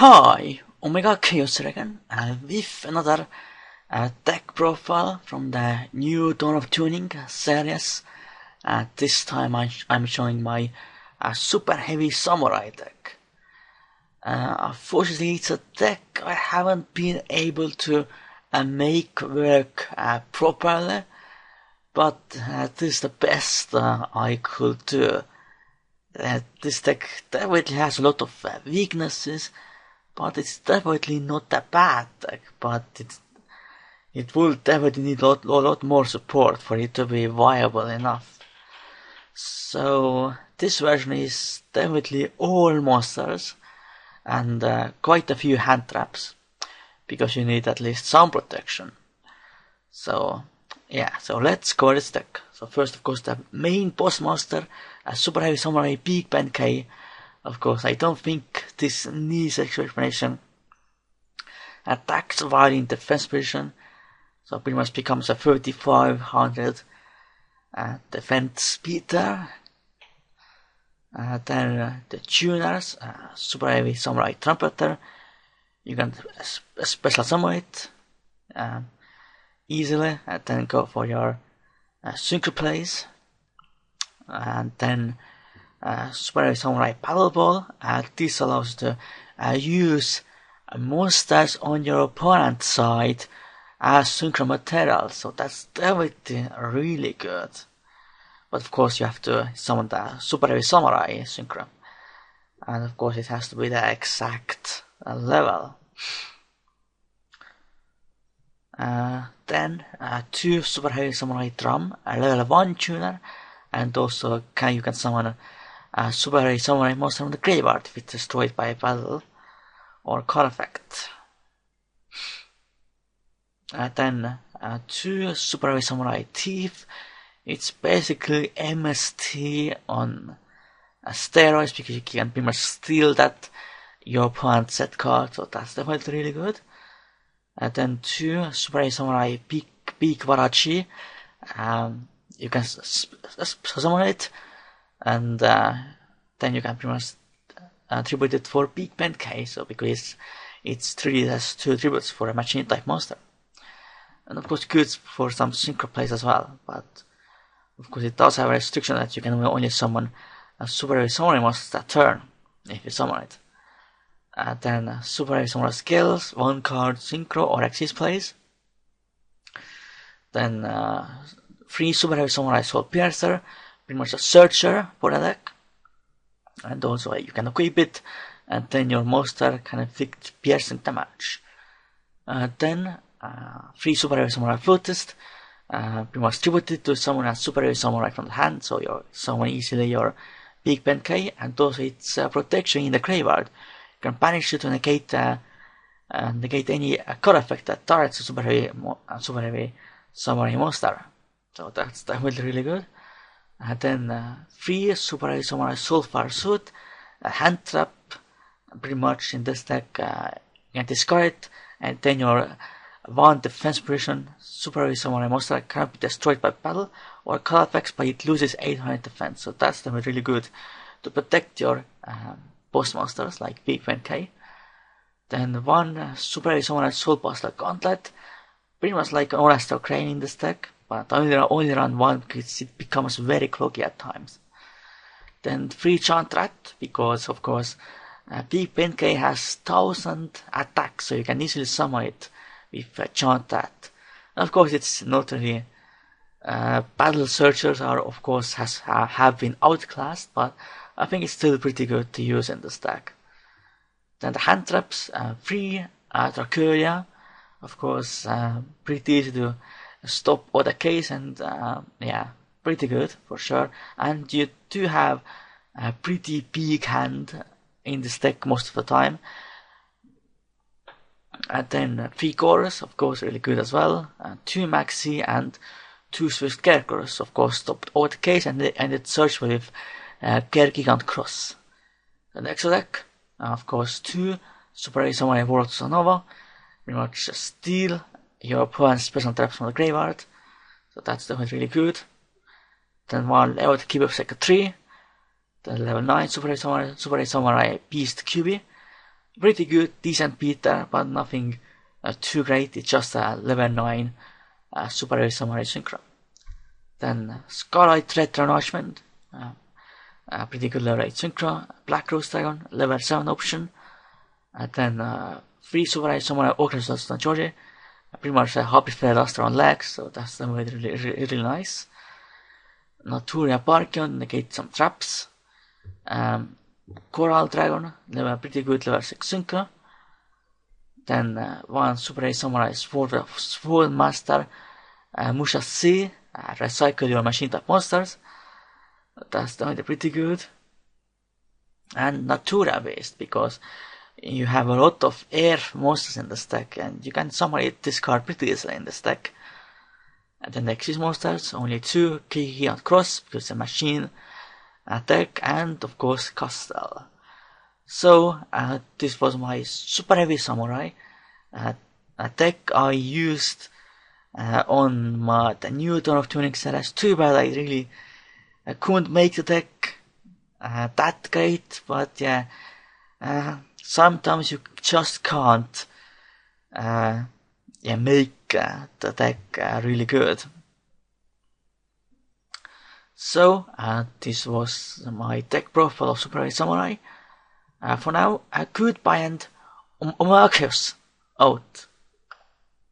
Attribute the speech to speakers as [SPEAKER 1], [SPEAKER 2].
[SPEAKER 1] Hi, Omega Chaos here again, with another deck profile from the new Dawn of Tuning series. This time I'm showing my Superheavy Samurai deck. Unfortunately, it's a deck I haven't been able to make work properly, but this is the best I could do. This deck definitely has a lot of weaknesses, but it's definitely not a bad deck, but it will definitely need a lot more support for it to be viable enough. So this version is definitely all monsters and quite a few hand traps, because you need at least some protection. So yeah, so let's cover this deck. So first, of course, the main boss monster, Superheavy Samurai Big Ben K. Of course, I don't think this needs extra explanation. Attacks while in defense position, so pretty much becomes a 3500 defense speeder. Then the tuners, Superheavy Samurai Trumpeter. You can special summon it easily, and then go for your synchro plays. And then Superheavy Samurai Paddle Ball. This allows you to use monsters on your opponent's side as synchro material, so that's definitely really good. But of course you have to summon the Superheavy Samurai synchro, and of course it has to be the exact level. Then two Superheavy Samurai Drum, a level 1 tuner, and also you can summon a Superheavy Samurai monster from the graveyard if it's destroyed by a battle or card effect. Then two Superheavy Samurai Thief. It's basically MST on steroids, because you can pretty much steal that your opponent's set card, so that's definitely really good. Then two Superheavy Samurai Peak Warachi. You can summon it, and then you can pretty much tribute it for Big Ben K, so because it's treated as two tributes for a machine type monster. And of course good for some synchro plays as well, but of course it does have a restriction that you can only summon a Superheavy Samurai monster that turn, if you summon it. Then Superheavy Samurai Skills, 1 card synchro or exist plays. Then 3 Superheavy Samurai Soul Piercer, pretty much a searcher for the deck. And also you can equip it, and then your monster can inflict piercing damage. Then 3 Superheavy Samurai Flutist, pretty much tributed to summon a Superheavy Samurai from the hand, so you summon easily your Big Ben K, and also its protection in the graveyard. You can banish it to negate any card effect that targets a Superheavy Samurai monster. So that's definitely really good. And then 3 Superheavy Samurai Soulfire Suit, a hand trap, pretty much in this deck. You can discard it, and then your 1 defense position Superheavy Samurai monster cannot be destroyed by battle or card effects, but it loses 800 defense, so that's definitely really good to protect your boss monsters like Big Ben K. Then 1 Superheavy Samurai Soul Buster Gauntlet, pretty much like an All-Star Crane in this deck, but only run 1 because it becomes very cloaky at times. Then 3 Chant Rat, because of course Big Ben K has 1000 attacks, so you can easily summon it with Chant Rat. And of course it's not really battle searchers are of course have been outclassed, but I think it's still pretty good to use in this deck. Then the hand traps, 3 Dracuria, of course pretty easy to stop all the case, and yeah, pretty good for sure. And you do have a pretty big hand in this deck most of the time. And then 3 Chorus, of course, really good as well. 2 Maxi and 2 Swift Scarecrows, of course, stopped all the case, and they ended search with Gigant Cross. The next deck, of course, 2 Superheavy Samurai World Nova, pretty much steal your opponent's special traps from the graveyard, so that's definitely really good. Then 1 level to keep up Sector 3, then level 9 Superheavy Samurai Beast QB. pretty good, decent Peter, but nothing too great. It's just a level 9 Superheavy Samurai Synchro. Then Scarlet Red Enlargement, pretty good level 8 Synchro. Black Rose Dragon, level 7 option. Then 3 Superheavy Samurai Orchestra Georgie, pretty much a Happy Fairluster on legs, so that's really nice. Naturia Parkion, negate some traps. Coral Dragon, level pretty good, level 6 Synchro. Then 1 Superheavy Samurai Sword Master, Musha C, recycle your machine type monsters. That's definitely pretty good. And Natura based, because you have a lot of air monsters in the deck, and you can summon this card pretty easily in this deck. And then the Exis monsters, only 2, Kiki and Cross, because it's a machine attack, and of course Castle. So this was my Superheavy Samurai deck I used on the new Dawn of Tuning series. Too bad I couldn't make the deck that great, but yeah, sometimes you just can't make the deck really good. So this was my deck profile of Superheavy Samurai. For now, goodbye and Khaos out.